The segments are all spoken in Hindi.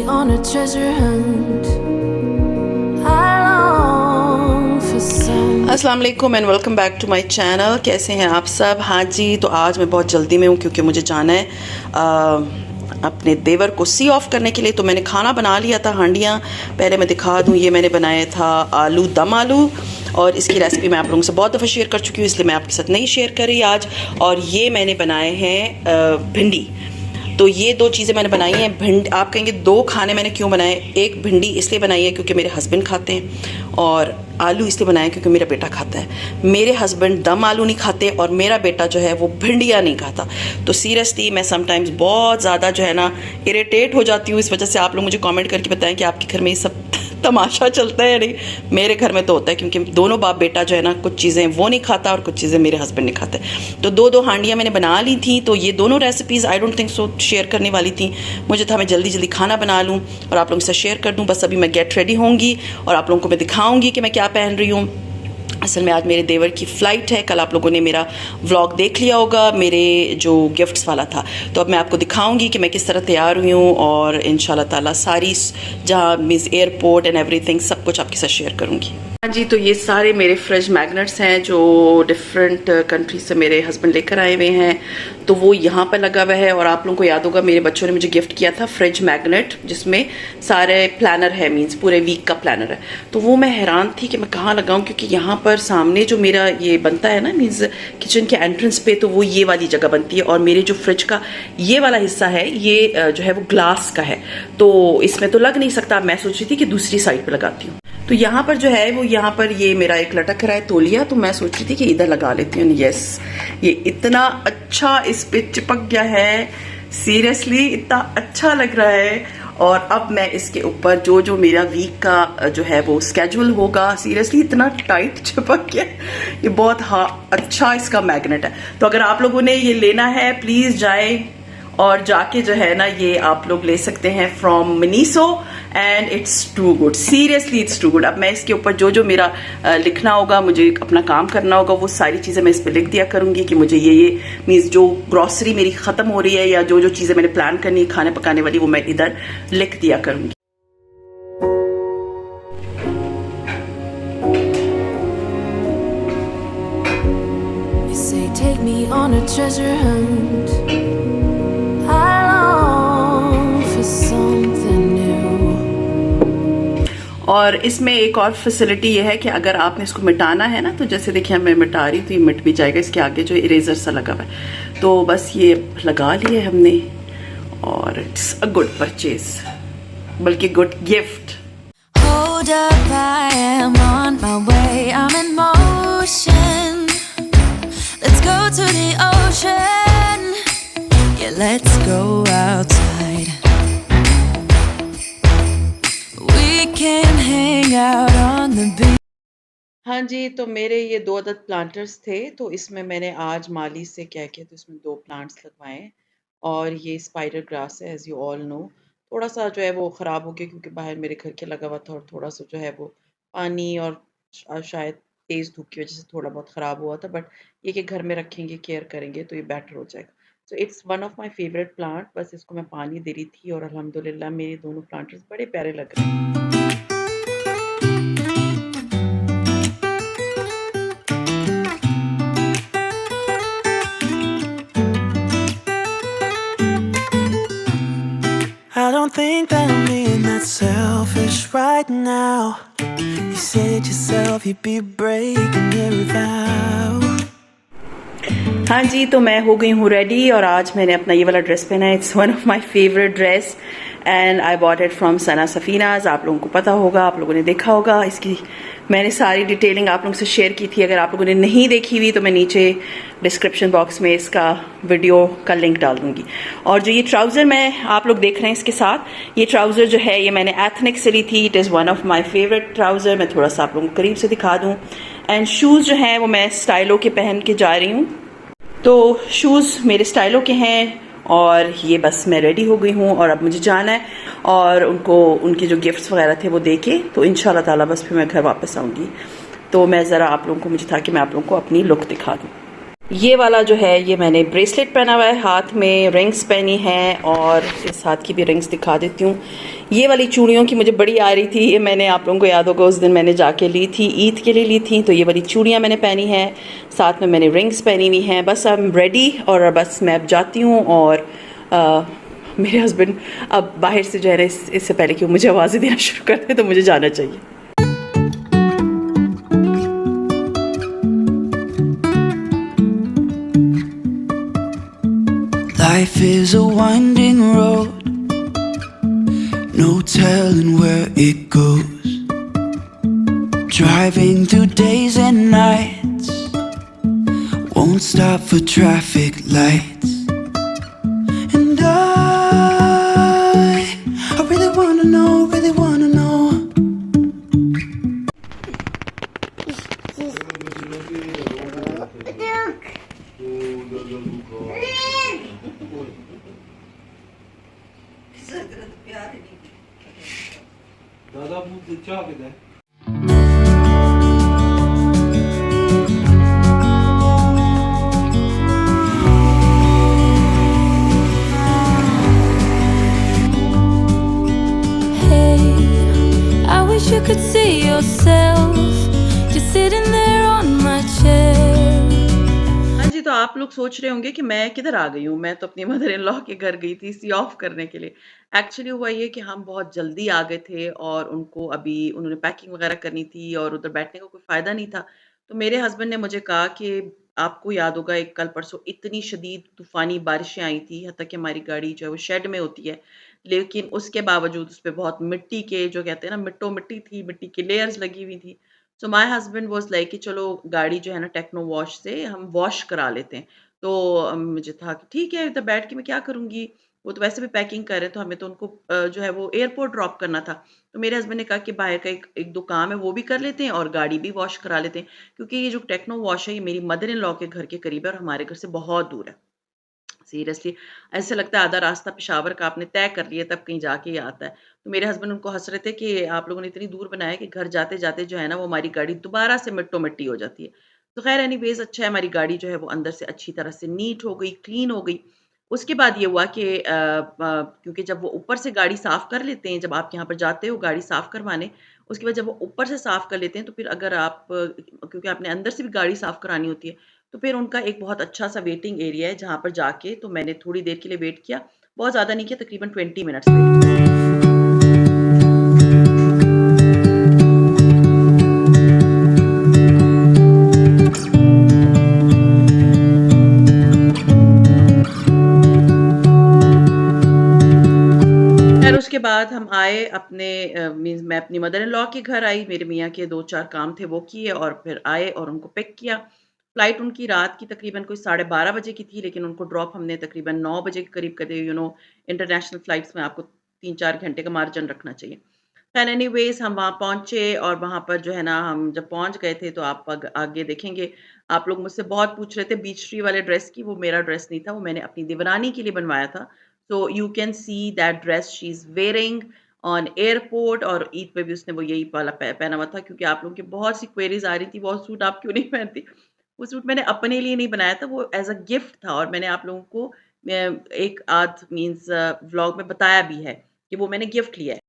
on a treasure hunt. I long for some. अस्सलाम वालेकुम and welcome back to my channel. कैसे हैं आप सब? हाँ जी, तो आज मैं बहुत जल्दी में हूँ क्योंकि मुझे जाना है अपने देवर को सी ऑफ करने के लिए। तो मैंने खाना बना लिया था, हांडियाँ पहले मैं दिखा दूँ। ये मैंने बनाया था आलू दम आलू, और इसकी रेसिपी मैं आप लोगों से बहुत दफ़ा शेयर कर चुकी हूँ, इसलिए मैं आपके साथ नहीं शेयर कर रही आज। और ये मैंने बनाए हैं भिंडी। तो ये दो चीज़ें मैंने बनाई हैं। भिंडी, आप कहेंगे दो खाने मैंने क्यों बनाए? एक भिंडी इसलिए बनाई है क्योंकि मेरे हस्बैंड खाते हैं, और आलू इसलिए बनाए क्योंकि मेरा बेटा खाता है। मेरे हस्बैंड दम आलू नहीं खाते और मेरा बेटा जो है वो भिंडियाँ नहीं खाता। तो सीरियसली मैं समटाइम्स बहुत ज़्यादा जो है ना इरिटेट हो जाती हूँ। इस वजह से आप लोग मुझे कमेंट करके बताएं कि आपके घर में ये सब तमाशा चलता है या नहीं। मेरे घर में तो होता है क्योंकि दोनों बाप बेटा जो है ना, कुछ चीज़ें वो नहीं खाता और कुछ चीज़ें मेरे हस्बैंड नहीं खाते। तो दो हांडियाँ मैंने बना ली थी। तो ये दोनों recipes I don't think so share करने वाली थी। मुझे था मैं जल्दी जल्दी खाना बना लूँ और आप लोगों से शेयर कर दूँ। बस अभी मैं गेट रेडी होंगी और आप लोगों को मैं दिखाऊँगी कि मैं क्या पहन रही हूँ। असल में आज मेरे देवर की फ़्लाइट है। कल आप लोगों ने मेरा व्लॉग देख लिया होगा, मेरे जो गिफ्ट्स वाला था। तो अब मैं आपको दिखाऊंगी कि मैं किस तरह तैयार हुई हूँ, और इंशाल्लाह ताला सारी जहाँ मीन्स एयरपोर्ट एंड एवरीथिंग सब कुछ आपके साथ शेयर करूँगी। हाँ जी, तो ये सारे मेरे फ्रिज मैग्नेट्स हैं जो डिफरेंट कंट्री से मेरे हस्बैंड लेकर आए हुए हैं। तो वो यहाँ पर लगा हुआ है। और आप लोगों को याद होगा मेरे बच्चों ने मुझे गिफ्ट किया था फ्रिज मैग्नेट, जिसमें सारे प्लानर है, मीन्स पूरे वीक का प्लानर है। तो वो मैं हैरान थी कि मैं कहाँ लगाऊं, क्योंकि यहाँ पर सामने जो मेरा ये बनता है ना, मीन्स किचन के एंट्रेंस पे, तो वो ये वाली जगह बनती है। और मेरे जो फ्रिज का ये वाला हिस्सा है, ये जो है वो ग्लास का है, तो इसमें तो लग नहीं सकता। मैं सोच रही थी कि दूसरी साइड पर लगाती हूँ। तो यहाँ पर जो है वो, यहाँ पर ये मेरा एक लटक रहा है तौलिया, तो मैं सोच रही थी कि इधर लगा लेती हूँ। यस, ये इतना अच्छा इस पे चिपक गया है, सीरियसली इतना अच्छा लग रहा है। और अब मैं इसके ऊपर जो मेरा वीक का जो है वो स्केड्यूल होगा, सीरियसली इतना टाइट चिपक गया। ये बहुत अच्छा इसका मैग्नेट है। तो अगर आप लोगों ने ये लेना है, प्लीज जाए और जाके जो है ना, ये आप लोग ले सकते हैं from Miniso, and it's too good, seriously it's too good. अब मैं इसके ऊपर जो मेरा लिखना होगा, मुझे अपना काम करना होगा, वो सारी चीज़ें मैं इस पर लिख दिया करूँगी कि मुझे ये मीन्स जो ग्रॉसरी मेरी ख़त्म हो रही है या जो चीज़ें मैंने प्लान करनी है खाने पकाने वाली, वो मैं इधर लिख दिया करूँगी। Take me on a treasure hunt. I long for something new. और इसमें एक और फैसिलिटी ये है कि अगर आपने इसको मिटाना है ना, तो जैसे देखिए मैं मिटा रही हूँ तो ये मिट भी जाएगा। इसके आगे जो इरेजर सा लगा हुआ है, तो बस ये लगा लिए हमने, और इट्स अ गुड परचेज, बल्कि good gift. Hold up, I am on my way. I'm in motion. Let's go to the ocean. Yeah, let's go outside. We can hang out on the beach. हाँ जी, तो मेरे ये 2 अदद प्लांटर्स थे। तो इसमें मैंने आज माली से क्या किया, तो इसमें 2 प्लांट्स लगवाए। और ये स्पाइडर ग्रास है, एज यू ऑल नो। थोड़ा सा जो है वो ख़राब हो गया क्योंकि बाहर मेरे घर के लगा हुआ था, और थोड़ा सा जो है वो पानी और शायद तेज़ धूप की वजह से थोड़ा बहुत ख़राब हुआ था। बट ये कि घर में रखेंगे, केयर करेंगे तो ये बेटर हो जाएगा। So it's one of my favourite plant. बस इसको मैं पानी दे रही थी, और अल्हम्दुलिल्लाह मेरे दोनों प्लांटर्स बड़े प्यारे लग रहे हैं। I don't think that I'm being that selfish right now. You said yourself you'd be breaking every vow. हाँ जी, तो मैं हो गई हूँ रेडी, और आज मैंने अपना ये वाला ड्रेस पहना है। It's one of my favourite dress and I bought it from Sana Safinaz. आप लोगों को पता होगा, आप लोगों ने देखा होगा। इसकी मैंने सारी डिटेलिंग आप लोगों से शेयर की थी। अगर आप लोगों ने नहीं देखी हुई तो मैं नीचे डिस्क्रिप्शन बॉक्स में इसका वीडियो का लिंक डाल दूंगी। और जो ये ट्राउज़र मैं आप लोग देख रहे हैं इसके साथ, ये ट्राउज़र जो है ये मैंने एथनिक से ली थी। It is one of my favourite trouser. मैं थोड़ा सा आप लोगों को करीब से दिखा दूँ। एंड शूज़ जो हैं वो मैं स्टाइलो के पहन के जा रही हूँ। तो शूज़ मेरे स्टाइलों के हैं, और ये बस मैं रेडी हो गई हूँ और अब मुझे जाना है और उनको उनके जो गिफ्ट्स वगैरह थे वो दे के, तो इंशाल्लाह ताला बस फिर मैं घर वापस आऊँगी। तो मैं ज़रा आप लोगों को, मुझे था कि मैं आप लोगों को अपनी लुक दिखा दूँ। ये वाला जो है ये मैंने ब्रेसलेट पहना हुआ है, हाथ में रिंग्स पहनी है, और इस हाथ की भी रिंग्स दिखा देती हूँ। ये वाली चूड़ियों की मुझे बड़ी आ रही थी, ये मैंने, आप लोगों को याद होगा उस दिन मैंने जाके ली थी, ईद के लिए ली थी, तो ये वाली चूड़ियाँ मैंने पहनी हैं, साथ में मैंने रिंग्स पहनी हुई हैं। बस आई एम रेडी और बस मैं अब जाती हूँ। और मेरे हस्बैंड अब बाहर से जो है ना, इससे पहले कि वो मुझे आवाज़ें देना शुरू कर दे तो मुझे जाना चाहिए। Life is a winding road, no telling where it goes. Driving through days and nights, won't stop for traffic lights. And I really wanna know, really wanna know. दादा bu चाह किधर है? I wish you could see yourself just sitting there on my chair. हाँ जी, तो आप लोग सोच रहे होंगे कि मैं किधर आ गई हूँ। मैं तो अपनी मदर इन लॉ के घर गई थी सी ऑफ करने के लिए। एक्चुअली हुआ ये कि हम बहुत जल्दी आ गए थे और उनको अभी उन्होंने पैकिंग वगैरह करनी थी और उधर बैठने का कोई फ़ायदा नहीं था। तो मेरे हस्बैंड ने मुझे कहा कि आपको याद होगा एक कल परसों इतनी शदीद तूफ़ानी बारिशें आई थी, हत्ता कि हमारी गाड़ी जो है वो शेड में होती है। लेकिन उसके बावजूद उसपे बहुत मिट्टी के, जो कहते हैं ना, मिट्टी थी, मिट्टी की लेयर्स लगी हुई थी। So my husband was like कि चलो गाड़ी जो है ना टेक्नो वॉश से हम वॉश करा लेते हैं। तो मुझे था कि ठीक है, इधर बैठ के मैं क्या करूँगी? वो तो वैसे भी पैकिंग कर रहे हैं, तो हमें तो उनको जो है वो एयरपोर्ट ड्रॉप करना था। तो मेरे हस्बैंड ने कहा कि बाहर का एक 1-2 काम है, वो भी कर लेते हैं और गाड़ी भी वॉश करा लेते हैं। क्योंकि ये जो टेक्नो वॉश है, ये मेरी मदर इन लॉ के घर के करीब है और हमारे घर से बहुत दूर है। सीरियसली ऐसे लगता है आधा रास्ता पेशावर का आपने तय कर लिया तब कहीं जाके ये आता है। तो मेरे हस्बैंड उनको हँस रहे थे कि आप लोगों ने इतनी दूर बनाया कि घर जाते-जाते जो है ना वो हमारी गाड़ी दोबारा से मिट्टो-मिट्टी हो जाती है। तो ख़ैर एनीवेज़ अच्छा है, हमारी गाड़ी जो है वो अंदर से अच्छी तरह से नीट हो गई, क्लीन हो गई। उसके बाद ये हुआ कि क्योंकि जब वो ऊपर से गाड़ी साफ़ कर लेते हैं, जब आप यहाँ पर जाते हो गाड़ी साफ़ करवाने, उसके बाद जब वो ऊपर से साफ़ कर लेते हैं तो फिर अगर आप क्योंकि आपने अंदर से भी गाड़ी साफ़ करानी होती है, तो फिर उनका एक बहुत अच्छा-सा वेटिंग एरिया है जहाँ पर जाके तो मैंने थोड़ी देर के लिए वेट किया। बहुत ज़्यादा नहीं किया, तकरीबन 20 मिनट्स वेट किया। खैर उसके बाद हम आए अपने मीन्स मैं अपनी मदर इन लॉ के घर आई, मेरे मियाँ के 2-4 काम थे वो किए और फिर आए और उनको पिक किया। फ़्लाइट उनकी रात की तकरीबन कोई 12:30 बजे की थी, लेकिन उनको ड्रॉप हमने तकरीबन 9 बजे के करीब कर दिया। इंटरनेशनल फ़्लाइट्स में आपको 3-4 घंटे का मार्जिन रखना चाहिए। खैर एनीवेज़ हम वहाँ पहुँचे और वहाँ पर जो है ना, हम जब पहुँच गए थे तो आप आगे देखेंगे, आप लोग मुझसे बहुत पूछ रहे थे बीच ट्री वाले ड्रेस की, वो मेरा ड्रेस नहीं था, वो मैंने अपनी देवरानी के लिए बनवाया था। So you can see that dress she is wearing on airport, और ईद पे भी उसने वो यही वाला पहना हुआ था, क्योंकि आप लोगों की बहुत सी क्वेरीज़ आ रही थी, वो सूट आप क्यों नहीं पहनती? वो सूट मैंने अपने लिए नहीं बनाया था, वो एज़ अ गिफ्ट था और मैंने आप लोगों को एक आध मीन्स व्लॉग में बताया भी है कि वो मैंने गिफ्ट लिया है।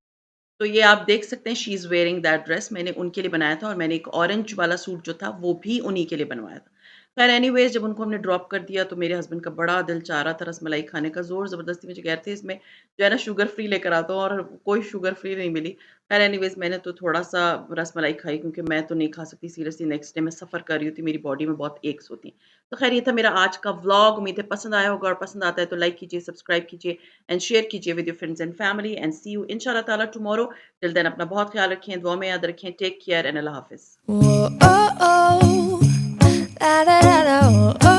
तो ये आप देख सकते हैं she is wearing that dress, मैंने उनके लिए बनाया था और मैंने एक ऑरेंज वाला सूट जो था वो भी उन्हीं के लिए बनवाया था। ख़ैर एनीवेज़ जब उनको हमने ड्रॉप कर दिया तो मेरे हस्बैंड का बड़ा दिल चाह रहा था रसमलाई खाने का, ज़ोर-ज़बरदस्ती मुझे कह रहे थे इसमें जो है ना शुगर फ्री लेकर आता हूँ, और कोई शुगर फ्री नहीं मिली। ख़ैर एनीवेज़ मैंने तो थोड़ा-सा रसमलाई खाई क्योंकि मैं तो नहीं खा सकती सीरियसली, नेक्स्ट डे मैं सफ़र कर रही होती, मेरी बॉडी में बहुत एक्स होती हैं। तो ख़ैर ये था मेरा आज का व्लॉग, उम्मीद है पसंद आया होगा, और पसंद आता है तो लाइक कीजिए, सब्सक्राइब कीजिए एंड शेयर कीजिए with your friends and family, and see you इंशाल्लाह ताला टुमारो। टिल देन अपना बहुत ख्याल रखें, दुआ में याद रखें। टेक केयर एंड अल्लाह हाफ़िज़। Whoa, oh, oh, la, la, la, la, oh, oh.